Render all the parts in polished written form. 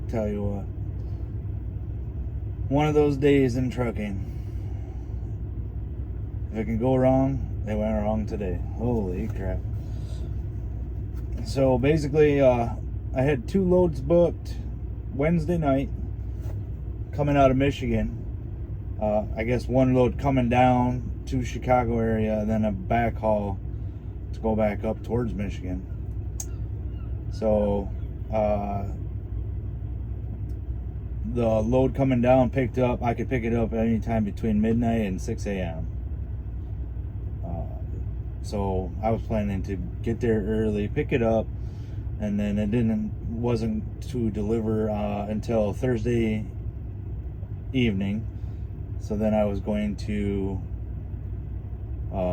Tell you what. One of those days in trucking. If it can go wrong, they went wrong today. Holy crap. So basically, I had 2 loads booked Wednesday night coming out of Michigan. I guess 1 load coming down to Chicago area, then a backhaul to go back up towards Michigan. So the load coming down picked up, I could pick it up anytime between midnight and 6 a.m. So I was planning to get there early, pick it up, and then it wasn't to deliver until Thursday evening. So then I was going to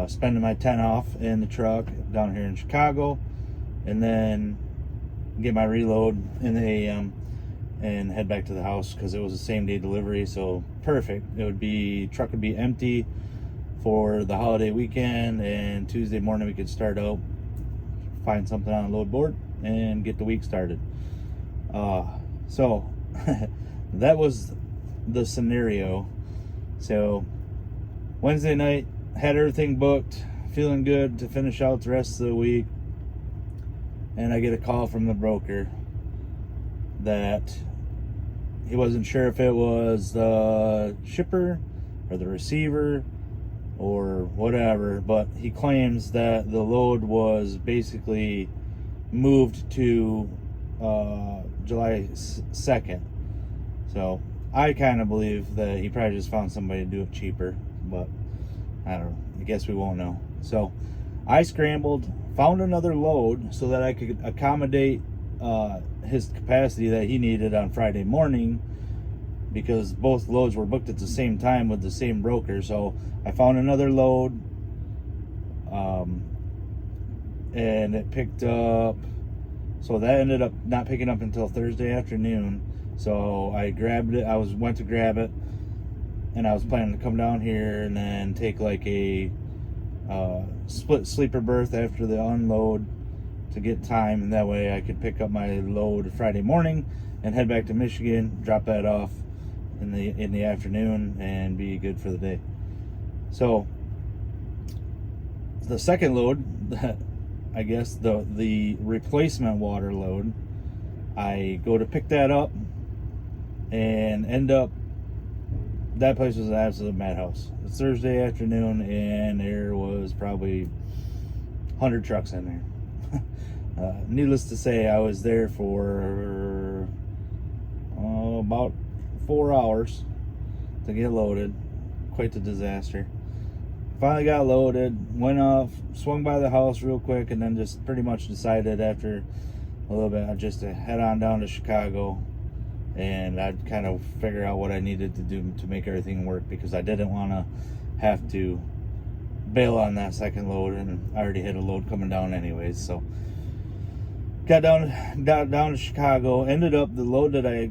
spend my 10 off in the truck down here in Chicago, and then get my reload in the AM and head back to the house because it was a same day delivery. So perfect. Truck would be empty for the holiday weekend, and Tuesday morning we could start out, find something on the load board, and get the week started. So that was the scenario. So Wednesday night, had everything booked, feeling good to finish out the rest of the week, and I get a call from the broker that he wasn't sure if it was the shipper or the receiver or whatever, but he claims that the load was basically moved to July 2nd. So I kind of believe that he probably just found somebody to do it cheaper, but I don't know. I guess we won't know. So I scrambled, found another load so that I could accommodate his capacity that he needed on Friday morning, because both loads were booked at the same time with the same broker. So I found another load, and it picked up. So that ended up not picking up until Thursday afternoon. So I grabbed it. Went to grab it, and I was planning to come down here and then take like a split sleeper berth after the unload to get time, and that way I could pick up my load Friday morning and head back to Michigan, drop that off in the afternoon, and be good for the day. So the second load, I guess the replacement water load, I go to pick that up and end up, that place was an absolute madhouse. It's Thursday afternoon, and there was probably 100 trucks in there. Needless to say, I was there for about 4 hours to get loaded. Quite the disaster. Finally got loaded, went off, swung by the house real quick, and then just pretty much decided after a little bit just to head on down to Chicago, and I'd kind of figure out what I needed to do to make everything work, because I didn't want to have to bail on that second load, and I already had a load coming down anyways. So got down to Chicago. Ended up, the load that I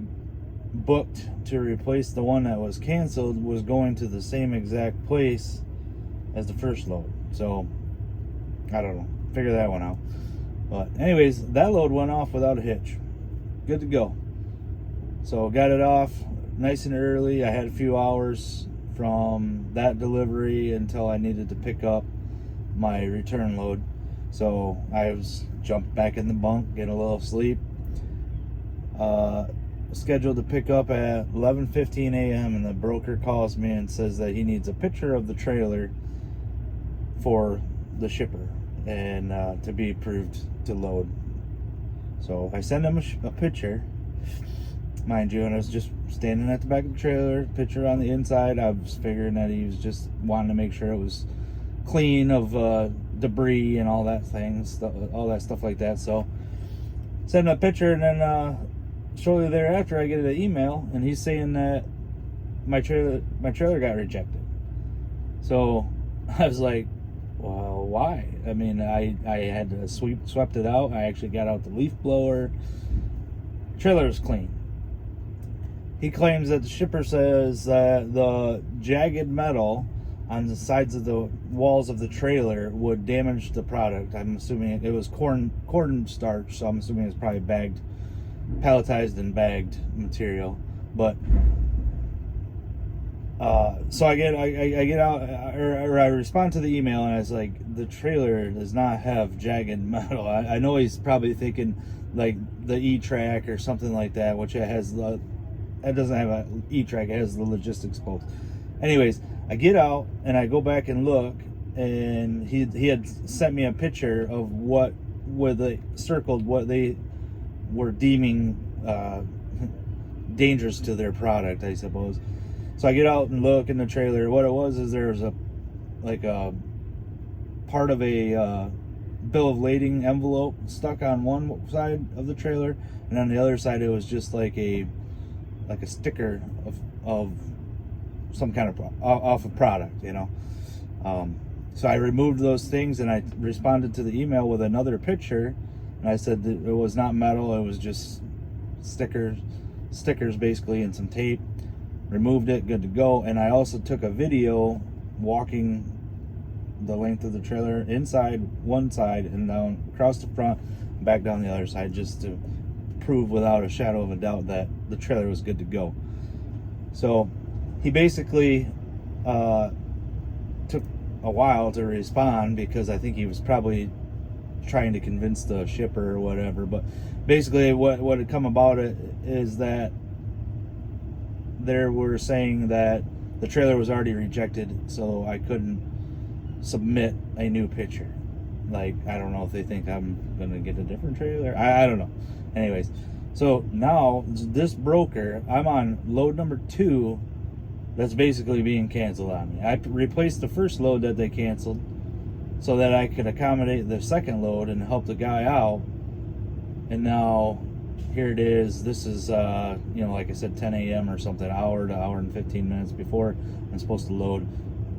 booked to replace the one that was canceled was going to the same exact place as the first load. So I don't know, figure that one out. But anyways, that load went off without a hitch. Good to go. So got it off nice and early. I had a few hours from that delivery until I needed to pick up my return load. So I was jumped back in the bunk, get a little sleep. Scheduled to pick up at 11:15 a.m. and the broker calls me and says that he needs a picture of the trailer for the shipper and to be approved to load. So I send him a picture, mind you, and I was just standing at the back of the trailer, picture on the inside. I was figuring that he was just wanting to make sure it was clean of debris and all that stuff like that. So send him a picture, and then shortly thereafter I get an email, and he's saying that my trailer got rejected. So I was like, well, why? I mean, I had swept it out. I actually got out the leaf blower. Trailer was clean. He claims that the shipper says that the jagged metal on the sides of the walls of the trailer would damage the product. I'm assuming it was corn starch, so I'm assuming it's probably bagged palletized and bagged material. But so I get out, or I respond to the email, and I was like, the trailer does not have jagged metal. I know he's probably thinking like the E-Track or something like that, which it has the, it doesn't have a E-Track, it has the logistics post. Anyways, I get out and I go back and look, and he had sent me a picture of what, where they circled what they were deeming dangerous to their product, I suppose. So I get out and look in the trailer. What it was is there was a part of a bill of lading envelope stuck on one side of the trailer, and on the other side it was just like a sticker of some kind of off a product, you know. So I removed those things, and I responded to the email with another picture, and I said that it was not metal, it was just stickers basically, and some tape. Removed it, good to go. And I also took a video walking the length of the trailer, inside one side and down across the front, back down the other side, just to prove without a shadow of a doubt that the trailer was good to go. So he basically took a while to respond, because I think he was probably trying to convince the shipper or whatever. But basically what had come about it is that they were saying that the trailer was already rejected, so I couldn't submit a new picture. Like, I don't know if they think I'm gonna get a different trailer. I don't know. Anyways, so now this broker, I'm on load number 2 that's basically being canceled on me. I replaced the first load that they canceled so that I could accommodate the second load and help the guy out. And now here it is. This is, you know, like I said, 10 a.m. or something, hour to hour and 15 minutes before I'm supposed to load.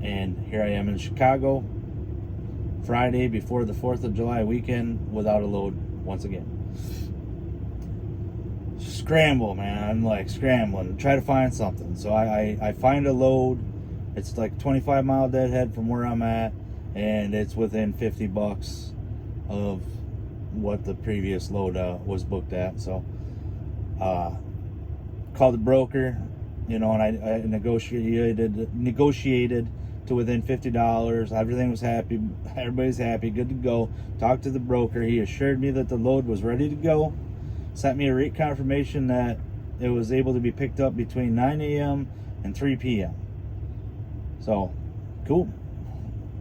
And here I am in Chicago, Friday before the 4th of July weekend, without a load once again. Scramble, man. I'm like scrambling, try to find something. So I find a load. It's like 25-mile deadhead from where I'm at, and it's within $50 of what the previous load was booked at. So called the broker, you know, and I negotiated to within $50. Everything was happy, everybody's happy, good to go. Talked to the broker, he assured me that the load was ready to go, sent me a rate confirmation that it was able to be picked up between 9 a.m. and 3 p.m. So cool.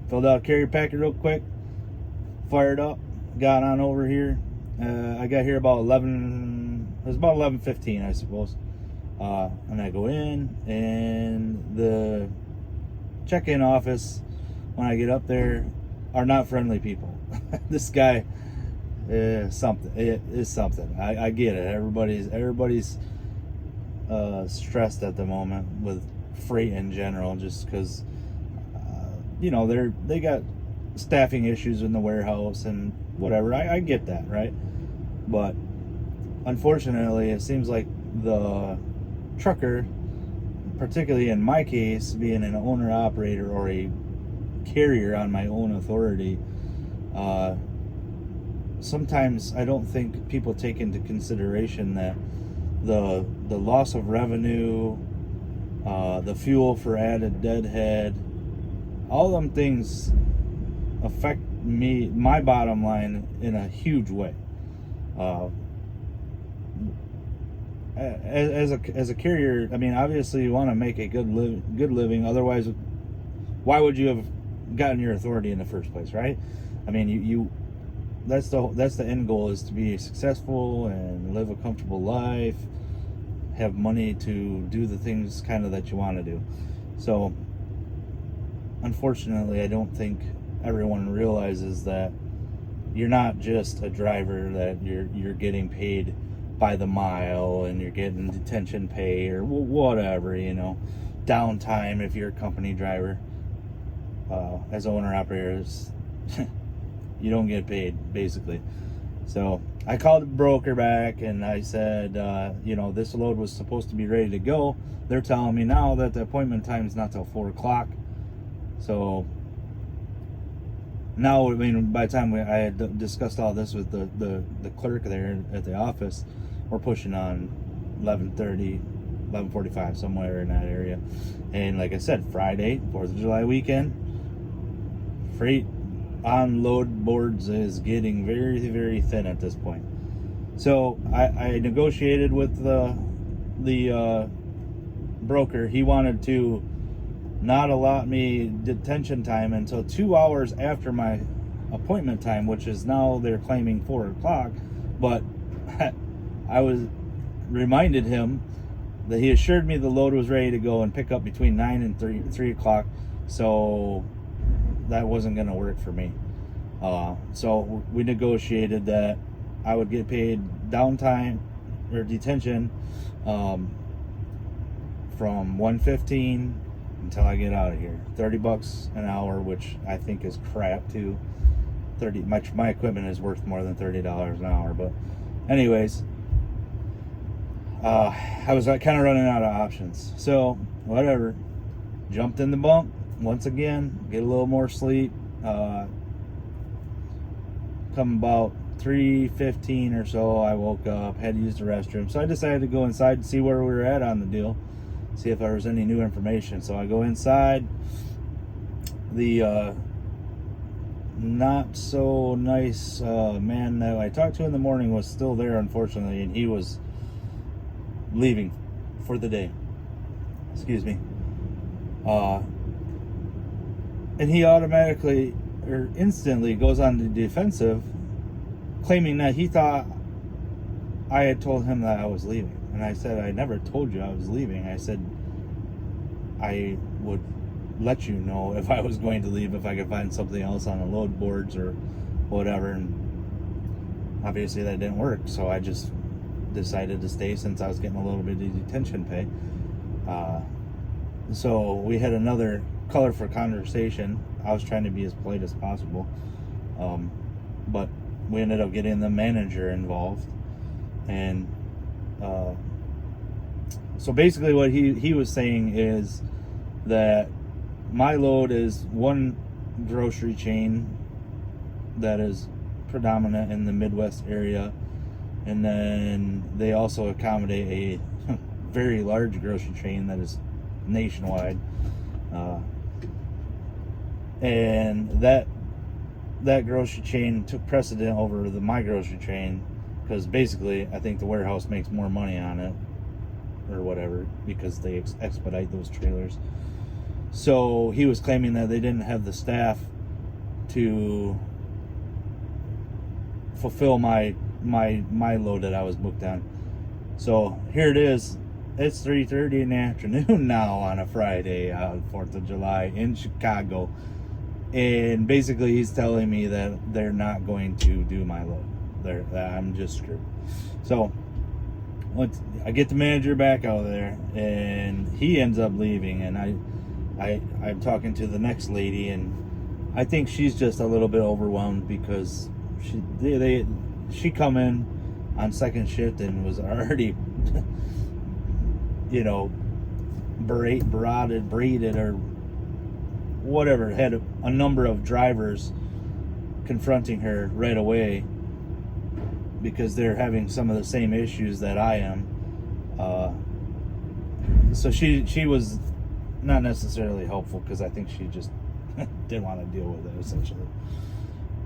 Filled out a carrier packet real quick, fired up, got on over here. I got here about 11, it was about 11:15, I suppose. And I go in, and the check-in office, when I get up there, are not friendly people. This guy is something. It is something. I get it. Everybody's stressed at the moment with freight in general, just because you know, they got staffing issues in the warehouse and whatever. I get that, right? But unfortunately, it seems like the trucker, particularly in my case, being an owner operator or a carrier on my own authority, sometimes I don't think people take into consideration that the loss of revenue, the fuel for added deadhead, all them things affect me, my bottom line, in a huge way. As a carrier, I mean, obviously you want to make a good living. Otherwise, why would you have gotten your authority in the first place, right? I mean, you that's the end goal, is to be successful and live a comfortable life, have money to do the things kind of that you want to do. So unfortunately, I don't think everyone realizes that you're not just a driver, that you're getting paid by the mile, and you're getting detention pay or whatever, you know, downtime if you're a company driver. As owner operators, you don't get paid, basically. So I called the broker back, and I said, you know, this load was supposed to be ready to go. They're telling me now that the appointment time is not till 4 o'clock. So now, I mean, by the time I had discussed all this with the clerk there at the office, we're pushing on 11:30, 11:45, somewhere in that area. And like I said, Friday, 4th of July weekend, freight unload boards is getting very, very thin at this point. So I negotiated with the broker. He wanted to not allot me detention time until 2 hours after my appointment time, which is now they're claiming 4 o'clock. But I was reminded him that he assured me the load was ready to go and pick up between 9 and 3 o'clock. So that wasn't going to work for me. So we negotiated that I would get paid downtime or detention from 1:15 until I get out of here. $30 an hour, which I think is crap too. My equipment is worth more than $30 an hour. But anyways, I was kind of running out of options. So whatever, jumped in the bunk once again, get a little more sleep. Come about 3:15 or so, I woke up, had to use the restroom. So I decided to go inside and see where we were at on the deal, see if there was any new information. So I go inside. The not so nice man that I talked to in the morning was still there, unfortunately, and he was leaving for the day. Excuse me. And he automatically or instantly goes on the defensive, claiming that he thought I had told him that I was leaving. And I said, I never told you I was leaving. I said I would let you know if I was going to leave, if I could find something else on the load boards or whatever. And obviously that didn't work, so I just decided to stay since I was getting a little bit of detention pay. So we had another colorful conversation. I was trying to be as polite as possible, but we ended up getting the manager involved. And so basically what he was saying is that my load is one grocery chain that is predominant in the Midwest area, and then they also accommodate a very large grocery chain that is nationwide, and that grocery chain took precedent over my grocery chain, because basically I think the warehouse makes more money on it or whatever because they expedite those trailers. So he was claiming that they didn't have the staff to fulfill my load that I was booked on. So here it is. It's 3:30 in the afternoon now on a Friday, 4th of July in Chicago. And basically he's telling me that they're not going to do my load. That I'm just screwed. So once I get the manager back out of there, and he ends up leaving, and I'm talking to the next lady, and I think she's just a little bit overwhelmed because she come in on second shift and was already braided or whatever, had a number of drivers confronting her right away because they're having some of the same issues that I am. So she was not necessarily helpful, because I think she just didn't want to deal with it, essentially.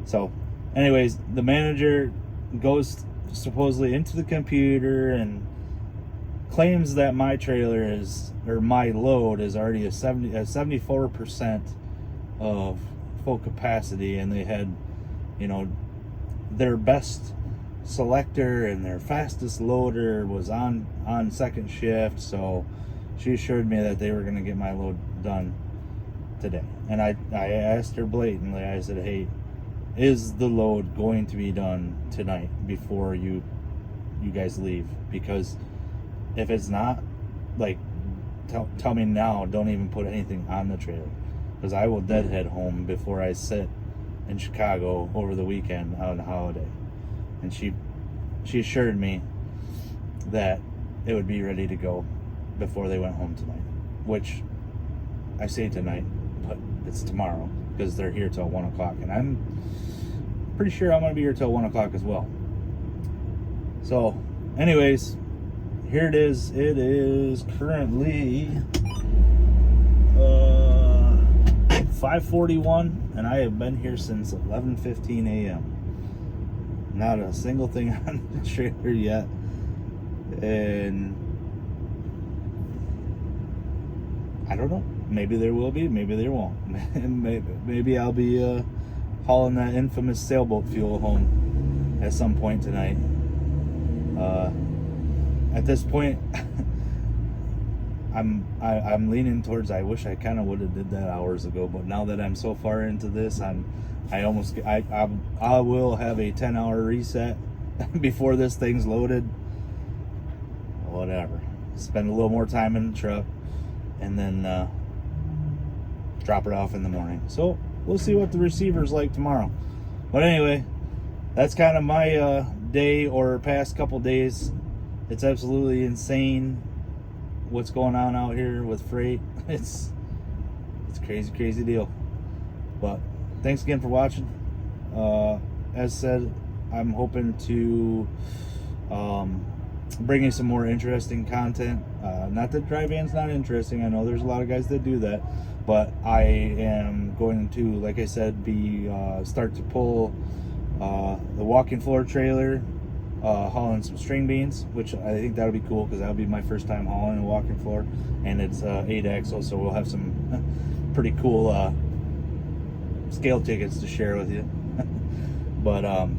So anyways, the manager goes supposedly into the computer and claims that my trailer my load is already a 74% of full capacity, and they had their best selector and their fastest loader was on second shift. So she assured me that they were going to get my load done today. And I asked her blatantly, I said, hey, is the load going to be done tonight before you guys leave? Because if it's not, tell me now. Don't even put anything on the trailer, because I will deadhead home before I sit in Chicago over the weekend on a holiday. And she assured me that it would be ready to go before they went home tonight, which I say tonight, but it's tomorrow, because they're here till 1 o'clock, and I'm pretty sure I'm going to be here till 1 o'clock as well. So anyways, here it is. It is currently 5:41, and I have been here since 11:15 a.m. Not a single thing on the trailer yet, and I don't know. Maybe there will be, maybe there won't. Maybe I'll be hauling that infamous sailboat fuel home at some point tonight. At this point, I'm leaning towards, I wish I kind of would have did that hours ago, but now that I'm so far into this, I will have a 10-hour reset before this thing's loaded. Whatever. Spend a little more time in the truck, and then drop it off in the morning. So we'll see what the receiver's like tomorrow. But anyway, that's kind of my day or past couple days. It's absolutely insane what's going on out here with freight. It's crazy deal. But thanks again for watching. As said, I'm hoping to bring you some more interesting content. Not that dry van's not interesting. I know there's a lot of guys that do that, but I am going to, like I said, start to pull the walking floor trailer, hauling some string beans, which I think that'll be cool because that'll be my first time hauling a walking floor, and it's 8 axle, so we'll have some pretty cool scale tickets to share with you. But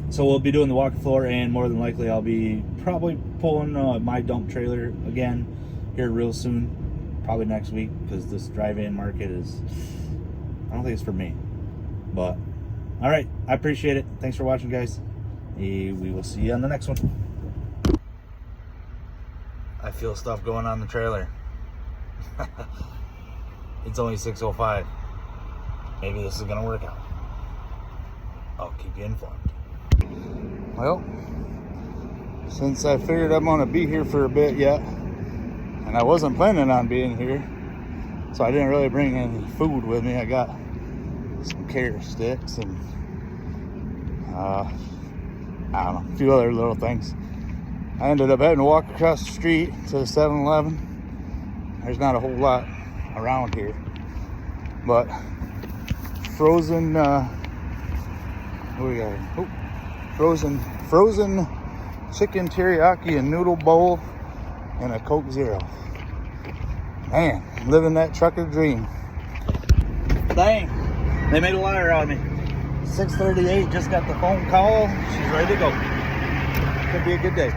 so we'll be doing the walking floor, and more than likely I'll be probably pulling my dump trailer again here real soon, probably next week, because this dry van market is, I don't think it's for me. But all right, I appreciate it. Thanks for watching, guys. We will see you on the next one. I feel stuff going on the trailer. It's only 6:05. Maybe this is gonna work out. I'll keep you informed. Well, since I figured I'm gonna be here for a bit yet, and I wasn't planning on being here, so I didn't really bring any food with me. I got some carrot sticks and I don't know, a few other little things. I ended up having to walk across the street to the 7-Eleven. There's not a whole lot around here, but frozen, what do we got here? Oh, frozen chicken teriyaki and noodle bowl and a Coke Zero. Man, living that trucker dream. Dang, they made a liar out of me. 6:38, just got the phone call. She's ready to go. Could be a good day.